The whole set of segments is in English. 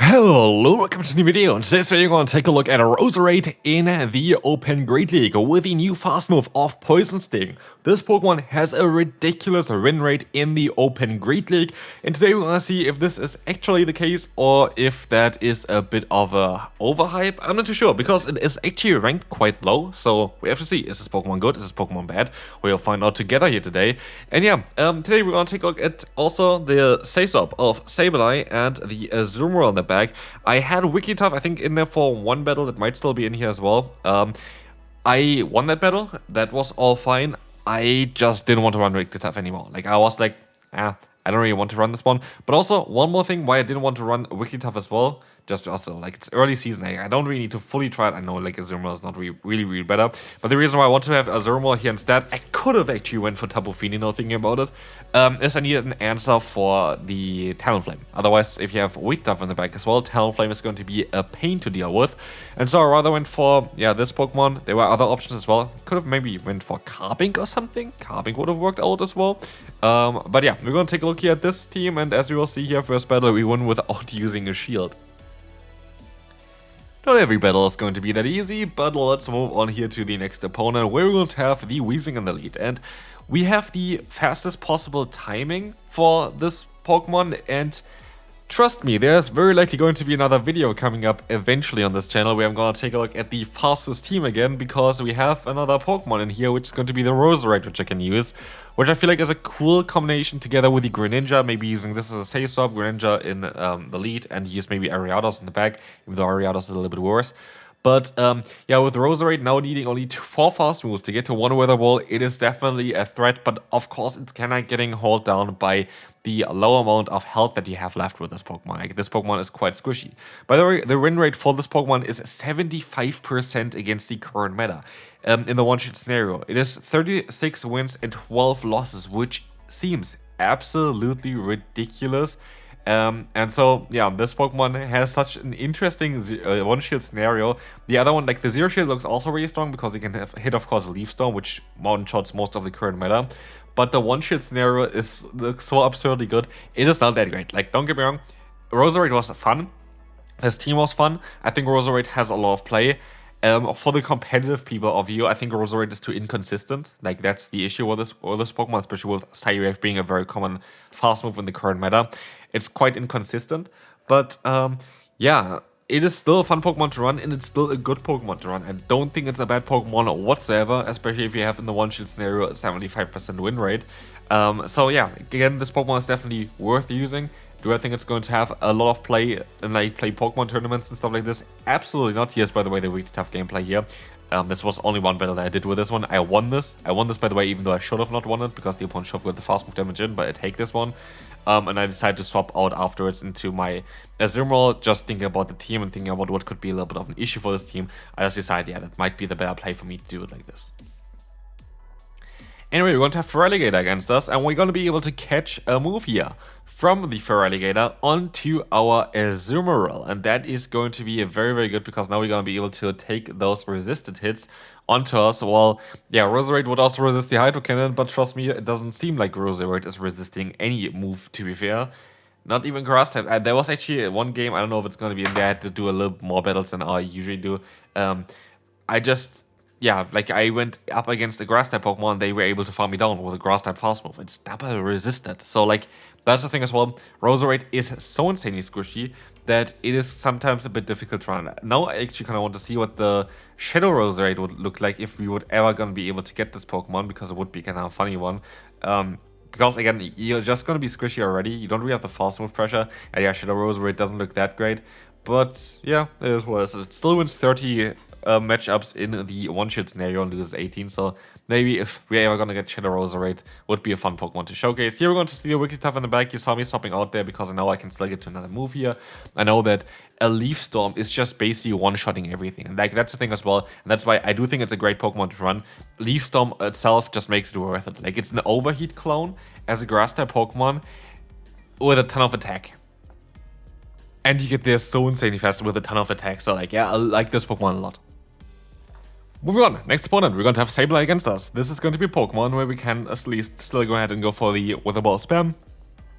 Hello, welcome to the new video. In today's video, we're going to take a look at a Roserade in the Open Great League with the new fast move of Poison Sting. This Pokemon has a ridiculous win rate in the Open Great League, and today we're going to see if this is actually the case or if that is a bit of a overhype. I'm not too sure because it is actually ranked quite low, so we have to see, is this Pokemon good, is this Pokemon bad? We'll find out together here today. And yeah, today we're going to take a look at also the Say-Swap of Sableye and the Azumarill in the back. I had Wigglytuff, I think, in there for one battle. That might still be in here as well. I won that battle. That was all fine. I just didn't want to run Wigglytuff anymore. Like, I was like, I don't really want to run this one. But also, one more thing why I didn't want to run Wigglytuff as well. Just also, like, it's early season. I don't really need to fully try it. I know, like, Azumarill is not really better. But the reason why I want to have Azumarill here instead, I could have actually went for Tapu Fini now thinking about it, is I needed an answer for the Talonflame. Otherwise, if you have Wigglytuff in the back as well, Talonflame is going to be a pain to deal with. And so I rather went for, this Pokemon. There were other options as well. Could have maybe went for Carbink or something. Carbink would have worked out as well. But yeah, we're going to take a look here at this team. And as we will see here, first battle, we won without using a shield. Not every battle is going to be that easy, but let's move on here to the next opponent, where we're going to have the Weezing in the lead. And we have the fastest possible timing for this Pokemon, and trust me, there's very likely going to be another video coming up eventually on this channel where I'm going to take a look at the fastest team again, because we have another Pokemon in here, which is going to be the Roserade, which I can use, which I feel like is a cool combination together with the Greninja, maybe using this as a Say-Swap, Greninja in the lead, and use maybe Ariados in the back, even though Ariados is a little bit worse. But yeah, with Roserade now needing only 4 fast moves to get to 1 Weather Ball, it is definitely a threat, but of course it's kind of getting hauled down by the low amount of health that you have left with this Pokemon. Like, this Pokemon is quite squishy. By the way, the win rate for this Pokemon is 75% against the current meta. In the one-shot scenario, it is 36 wins and 12 losses, which seems absolutely ridiculous. And so, yeah, this Pokemon has such an interesting one-shield scenario. The other one, like the Zero Shield, looks also really strong because you can hit, of course, a Leaf Storm, which one-shots most of the current meta. But the one-shield scenario looks so absurdly good. It is not that great. Like, don't get me wrong, Roserade was fun. This team was fun. I think Roserade has a lot of play. For the competitive people of you, I think Roserade is too inconsistent. Like, that's the issue with this Pokemon, especially with Psyreact being a very common fast move in the current meta. It's quite inconsistent, but yeah, it is still a fun Pokemon to run, and it's still a good Pokemon to run. I don't think it's a bad Pokemon whatsoever, especially if you have in the one-shield scenario a 75% win rate. So yeah, again, this Pokemon is definitely worth using. Do I think it's going to have a lot of play in, like, play Pokemon tournaments and stuff like this? Absolutely not. Here's, by the way, the Wigglytuff gameplay here. This was only one battle that I did with this one. I won this, by the way, even though I should have not won it because the opponent should have got the fast move damage in, but I take this one. And I decided to swap out afterwards into my Azumarill, just thinking about the team and thinking about what could be a little bit of an issue for this team. I just decided, yeah, that might be the better play for me to do it like this. Anyway, we're going to have Feraligatr against us, and we're going to be able to catch a move here from the Feraligatr onto our Azumarill. And that is going to be very, very good, because now we're going to be able to take those resisted hits onto us. Well, yeah, Roserade would also resist the Hydro Cannon, but trust me, it doesn't seem like Roserade is resisting any move, to be fair. Not even Grass type. There was actually one game, I don't know if it's going to be in there, I had to do a little more battles than I usually do. Yeah, like, I went up against a Grass-type Pokemon, they were able to farm me down with a Grass-type fast move. It's double resisted. So, like, that's the thing as well. Roserade is so insanely squishy that it is sometimes a bit difficult to run. Now I actually kind of want to see what the Shadow Roserade would look like if we would ever gonna be able to get this Pokemon, because it would be kind of a funny one. Because, again, you're just gonna be squishy already. You don't really have the fast move pressure. And yeah, Shadow Roserade doesn't look that great. But, yeah, it is what it is. It still wins 30 matchups in the one-shield scenario and loses 18, so maybe if we're ever gonna get Shadow Roserade, would be a fun Pokemon to showcase. Here we're going to see a Wigglytuff in the back. You saw me swapping out there because I know I can still get to another move here. I know that a Leaf Storm is just basically one-shotting everything, and like, that's the thing as well, and that's why I do think it's a great Pokemon to run. Leaf Storm itself just makes it worth it. Like, it's an Overheat clone as a Grass-type Pokemon with a ton of attack. And you get there so insanely fast with a ton of attack, so like, yeah, I like this Pokemon a lot. Moving on, next opponent, we're going to have Sableye against us. This is going to be a Pokemon where we can at least still go ahead and go for the Weather Ball spam.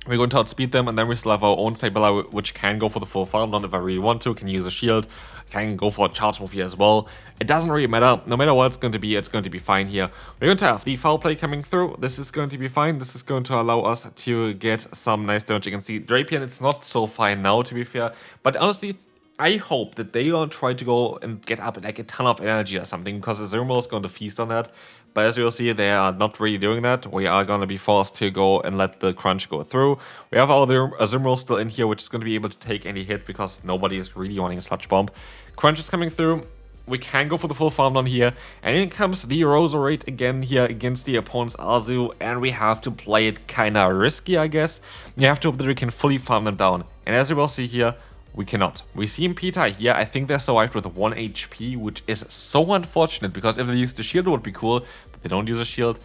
We're going to outspeed them, and then we still have our own Sableye, which can go for the full farm down if I really want to, can use a shield, can go for a charge move here as well. It doesn't really matter. No matter what it's going to be fine here. We're going to have the foul play coming through. This is going to be fine. This is going to allow us to get some nice damage against the Drapion. It's not so fine now, to be fair, but honestly, I hope that they don't try to go and get up like a ton of energy or something, because Azumarill is going to feast on that. But as you'll see, they are not really doing that. We are going to be forced to go and let the crunch go through. We have our Azumarill still in here, which is going to be able to take any hit because nobody is really wanting a Sludge Bomb. Crunch is coming through. We can go for the full farm down here. And in comes the Roserade again here against the opponent's Azu. And we have to play it kind of risky, I guess. We have to hope that we can fully farm them down. And as you will see here, we cannot. We see Impeta here. I think they survived with 1 HP, which is so unfortunate, because if they used the shield it would be cool, but they don't use a shield.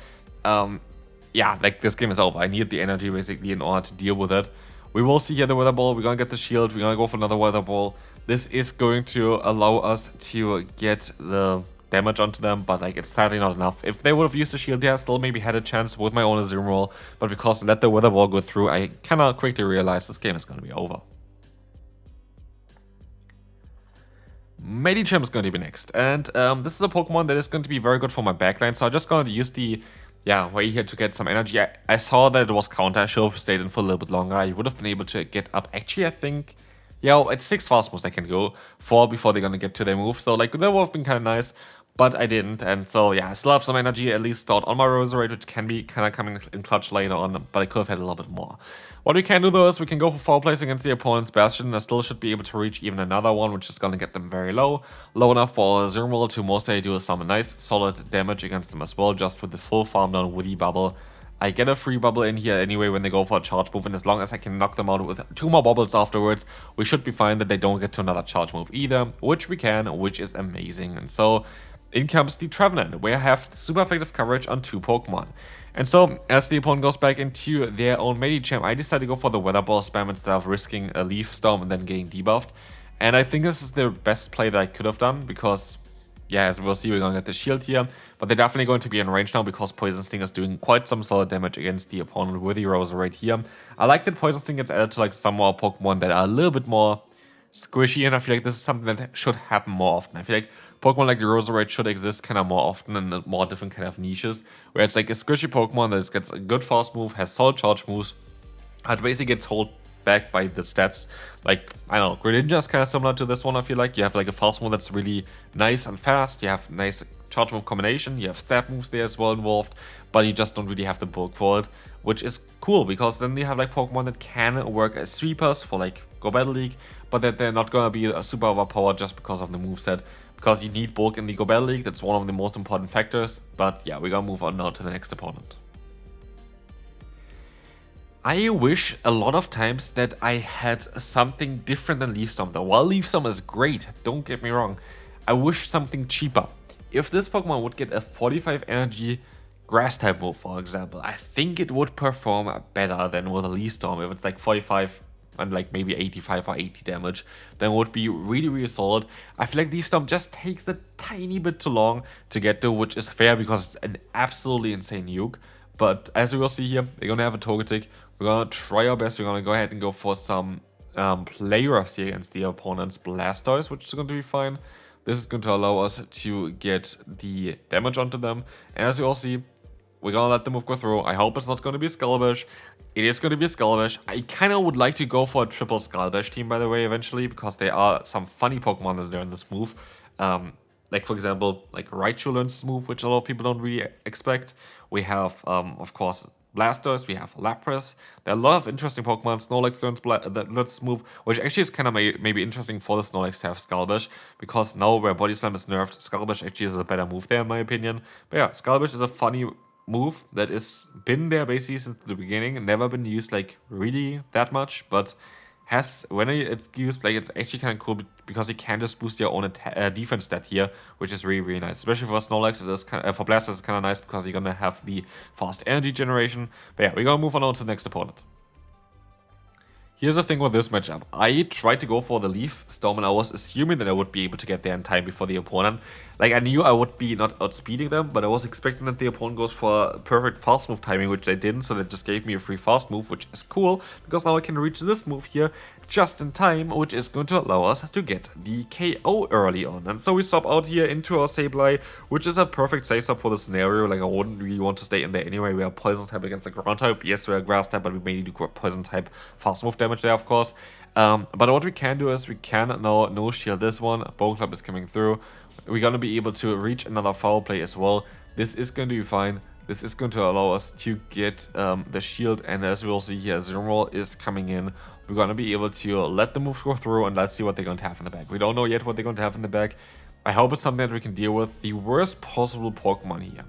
Yeah, like this game is over. I need the energy basically in order to deal with it. We will see here the Weather Ball. We're gonna get the shield. We're gonna go for another Weather Ball. This is going to allow us to get the damage onto them, but like it's sadly not enough. If they would have used the shield there, I still maybe had a chance with my own Azumarill, but because I let the Weather Ball go through, I kinda quickly realized this game is gonna be over. Medicham is going to be next, and this is a Pokemon that is going to be very good for my backline, so I'm just going to use the way here to get some energy. I saw that it was counter. I should have stayed in for a little bit longer. I would have been able to get up. Actually, I think, yeah, it's 6 fast moves I can go, 4 before they're going to get to their move, so like that would have been kind of nice, but I didn't, and so yeah, I still have some energy at least stored on my Roserade, which can be kind of coming in clutch later on, but I could have had a little bit more. What we can do though is we can go for foul plays against the opponent's Bastion. I still should be able to reach even another one, which is going to get them very low. Low enough for Azumarill to mostly do some nice solid damage against them as well, just with the full farm down with the bubble. I get a free bubble in here anyway when they go for a charge move, and as long as I can knock them out with 2 more bubbles afterwards, we should be fine that they don't get to another charge move either, which we can, which is amazing. And so in comes the Trevenant, where I have super effective coverage on 2 Pokemon. And so, as the opponent goes back into their own Medicham, I decided to go for the Weather Ball spam instead of risking a Leaf Storm and then getting debuffed. And I think this is the best play that I could have done, because, yeah, as we'll see, we're going to get the shield here. But they're definitely going to be in range now, because Poison Sting is doing quite some solid damage against the opponent with the Roserade here. I like that Poison Sting gets added to like some more Pokemon that are a little bit more squishy, and I feel like this is something that should happen more often. I feel like Pokemon like the Roserade should exist kind of more often in more different kind of niches, where it's like a squishy Pokemon that gets a good fast move, has solid charge moves, and basically gets held back by the stats. Like, I don't know, Greninja is kind of similar to this one, I feel like. You have like a fast move that's really nice and fast, you have nice charge move combination, you have stab moves there as well involved, but you just don't really have the bulk for it, which is cool, because then you have like Pokemon that can work as sweepers for like Go Battle League, but that they're not gonna be super overpowered just because of the moveset, because you need bulk in the Go Battle League. That's one of the most important factors. But yeah, we're gonna move on now to the next opponent. I wish a lot of times that I had something different than Leaf Storm though. While Leaf Storm is great, don't get me wrong, I wish something cheaper. If this Pokemon would get a 45 energy Grass type move, for example, I think it would perform better than with a Leaf Storm. If it's like 45 and like maybe 85 or 80 damage, then it would be really, really solid. I feel like Leaf Storm just takes a tiny bit too long to get to, which is fair because it's an absolutely insane nuke. But as we will see here, we're gonna have a Togetic. We're gonna try our best. We're gonna go ahead and go for some play roughs here against the opponent's Blastoise, which is going to be fine. This is going to allow us to get the damage onto them. And as you all see, we're gonna let the move go through. I hope it's not gonna be a Skull Bash. It is gonna be a Skull Bash. I kinda would like to go for a triple Skull Bash team, by the way, eventually, because there are some funny Pokemon that learn this move. Like, for example, like Raichu learns this move, which a lot of people don't really expect. We have, of course, Blastoise, we have Lapras. There are a lot of interesting Pokemon. Snorlax learns this move, which actually is kind of maybe interesting for the Snorlax to have Skull Bash, because now where Body Slam is nerfed, Skull Bash actually is a better move there, in my opinion. But yeah, Skull Bash is a funny move that is been there basically since the beginning, never been used like really that much, but has, when it's used, like, it's actually kind of cool because you can just boost your own defense stat here, which is really, really nice. Especially for Snorlax, it is for Blastoise, it's kind of nice because you're gonna have the fast energy generation. But yeah, we're gonna move on to the next opponent. Here's the thing with this matchup. I tried to go for the Leaf Storm and I was assuming that I would be able to get there in time before the opponent. Like, I knew I would be not outspeeding them, but I was expecting that the opponent goes for perfect fast move timing, which they didn't, so that just gave me a free fast move, which is cool, because now I can reach this move here just in time, which is going to allow us to get the KO early on. And so we swap out here into our Sableye, which is a perfect save swap for the scenario. Like, I wouldn't really want to stay in there anyway. We are Poison type against the Ground type. Yes, we are Grass type, but we may need to Poison type fast move damage there, of course. But what we can do is we can now no shield this one. Bone Club is coming through. We're going to be able to reach another foul play as well. This is going to be fine. This is going to allow us to get the shield, and as we will see here, Zermroll is coming in. We're going to be able to let the move go through, and let's see what they're going to have in the back. We don't know yet what they're going to have in the back. I hope it's something that we can deal with. The worst possible Pokemon here,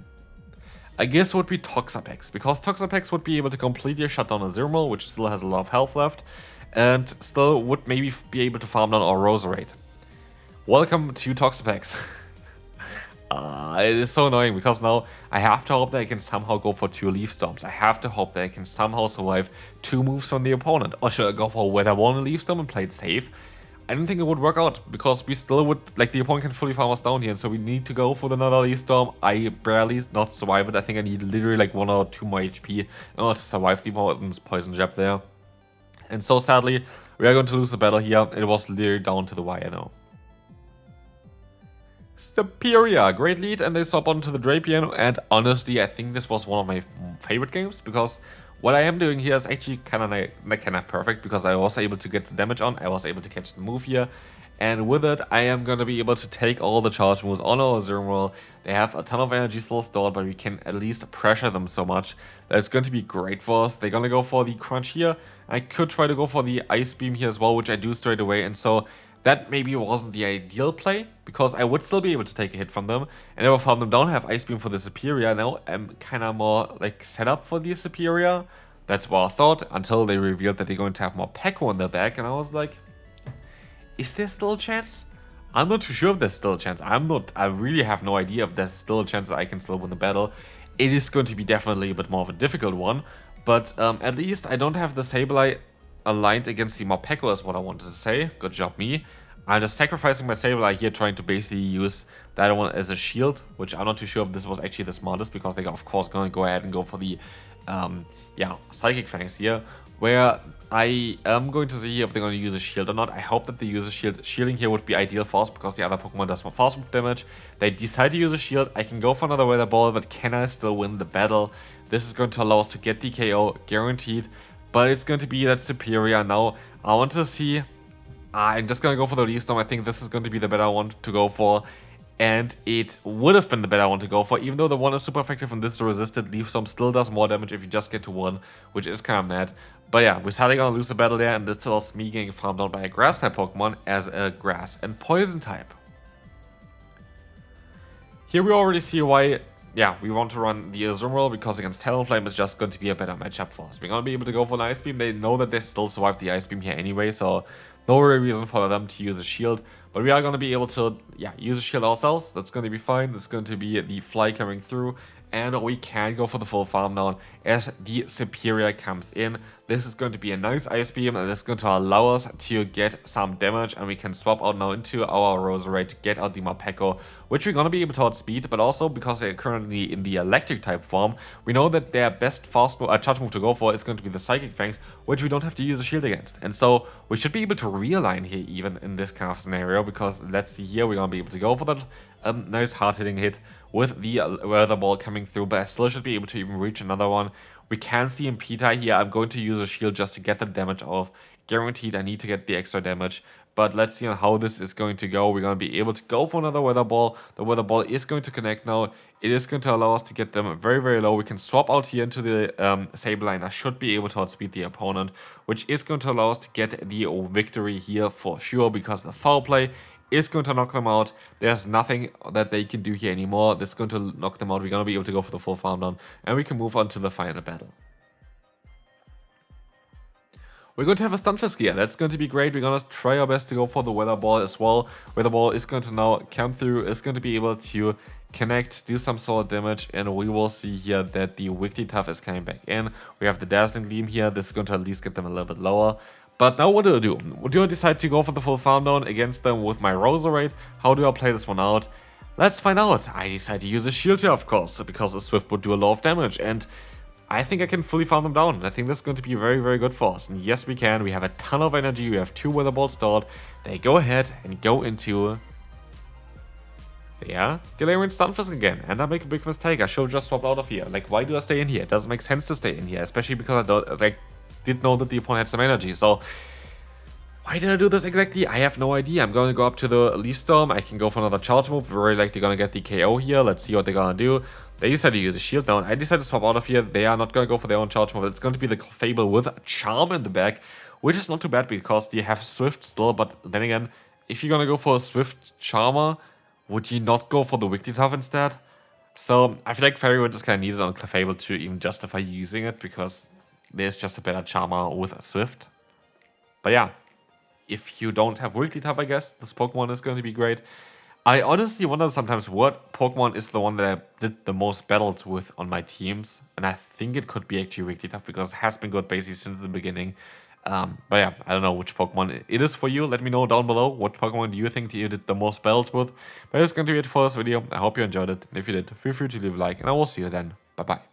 I guess, would be Toxapex, because Toxapex would be able to completely shut down a Zermroll, which still has a lot of health left, and still would maybe be able to farm down our Roserade. Welcome to Toxapex. It is so annoying because now I have to hope that I can somehow go for 2 Leaf Storms. I have to hope that I can somehow survive 2 moves from the opponent. Or should I go for Weather Wall and Leaf Storm and play it safe? I don't think it would work out because we still would, like, the opponent can fully farm us down here, and so we need to go for another Leaf Storm. I barely not survive it. I think I need literally like 1 or 2 more HP in order to survive the Poison Jab there. And so sadly, we are going to lose the battle here. It was literally down to the wire now. Superior, great lead, and they swap onto the Drapion, and honestly I think this was one of my favorite games, because what I am doing here is actually kind of perfect, because I was able to get the damage on, I was able to catch the move here, and with it I am going to be able to take all the charge moves on our Zermroll. They have a ton of energy still stored, but we can at least pressure them so much that it's going to be great for us. They're going to go for the Crunch here. I could try to go for the Ice Beam here as well, which I do straight away, and so that maybe wasn't the ideal play, because I would still be able to take a hit from them, and if I farm them down, have Ice Beam for the Superior. Now I'm kind of more like set up for the Superior. That's what I thought, until they revealed that they're going to have more Peko in their back, and I was like, is there still a chance? I'm not too sure if there's still a chance. I really have no idea if there's still a chance that I can still win the battle. It is going to be definitely a bit more of a difficult one, but at least I don't have the Sableye aligned against the Morpeko is what I wanted to say. Good job, me. I'm just sacrificing my Sableye here, trying to basically use that one as a shield, which I'm not too sure if this was actually the smartest, because they're of course going to go ahead and go for the Psychic Fangs here, where I am going to see if they're going to use a shield or not. I hope that they use a shield. Shielding here would be ideal for us, because the other Pokemon does more fast move damage. They decide to use a shield. I can go for another Weather Ball, but can I still win the battle? This is going to allow us to get the KO, guaranteed. But it's going to be that Superior now. I want to see. I'm just going to go for the Leaf Storm. I think this is going to be the better one to go for. And it would have been the better one to go for, even though the one is super effective and this is resisted. Leaf Storm still does more damage if you just get to 1, which is kind of mad. But yeah, we're sadly going to lose the battle there, and this was me getting farmed out by a Grass type Pokemon as a Grass and Poison type. Here we already see why. Yeah, we want to run the Azumarill, because against Talonflame is just going to be a better matchup for us. We're going to be able to go for an Ice Beam. They know that they still survive the Ice Beam here anyway, so no real reason for them to use a shield. But we are going to be able to, use a shield ourselves. That's going to be fine. That's going to be the Fly coming through. And we can go for the full farm down as the Superior comes in. This is going to be a nice Ice Beam, and it's going to allow us to get some damage, and we can swap out now into our Roserade to get out the Morpeko, which we're going to be able to outspeed. But also, because they're currently in the Electric type form, we know that their best fast move, charge move to go for is going to be the Psychic Fangs, which we don't have to use a shield against. And so we should be able to realign here even in this kind of scenario, because let's see here, we're going to be able to go for that nice hard-hitting hit with the Weather Ball coming through, but I still should be able to even reach another one. We can see in Pita here. I'm going to use a shield just to get the damage off. Guaranteed I need to get the extra damage. But let's see how this is going to go. We're going to be able to go for another Weather Ball. The Weather Ball is going to connect now. It is going to allow us to get them very, very low. We can swap out here into the Sableye. I should be able to outspeed the opponent, which is going to allow us to get the victory here for sure, because the foul play is going to knock them out. There's nothing that they can do here anymore. This is going to knock them out. We're going to be able to go for the full farm down, and we can move on to the final battle. We're going to have a Stunfisk here. That's going to be great. We're going to try our best to go for the Weather Ball as well. Weather Ball is going to now come through. It's going to be able to connect, do some solid damage, and we will see here that the Wigglytuff is coming back in. We have the Dazzling Gleam here. This is going to at least get them a little bit lower. But now what do I do? Do I decide to go for the full farm down against them with my Roserade? How do I play this one out? Let's find out. I decide to use a shield here, of course, because a Swift would do a lot of damage, and I think I can fully farm them down. I think this is going to be very, very good for us. And yes, we can. We have a ton of energy. We have 2 Weather Balls stored. They go ahead and go into... yeah, Galarian Stunfisk again. And I make a big mistake. I should have just swapped out of here. Like, why do I stay in here? It doesn't make sense to stay in here, especially because I did know that the opponent had some energy. So why did I do this exactly? I have no idea. I'm going to go up to the Leaf Storm. I can go for another charge move. Very likely going to get the KO here. Let's see what they're going to do. They decided to use a shield down. I decided to swap out of here. They are not going to go for their own charge move. It's going to be the Clefable with Charm in the back, which is not too bad because they have Swift still. But then again, if you're going to go for a Swift Charmer, would you not go for the Wigglytuff instead? So I feel like Fairy Wind is kind of needed on Clefable to even justify using it because there's just a better Charmer with a Swift. But yeah, if you don't have Wigglytuff, I guess this Pokemon is going to be great. I honestly wonder sometimes what Pokemon is the one that I did the most battles with on my teams. And I think it could be actually Wigglytuff because it has been good basically since the beginning. But yeah, I don't know which Pokemon it is for you. Let me know down below what Pokemon do you think you did the most battles with. But that's going to be it for this video. I hope you enjoyed it. And if you did, feel free to leave a like and I will see you then. Bye bye.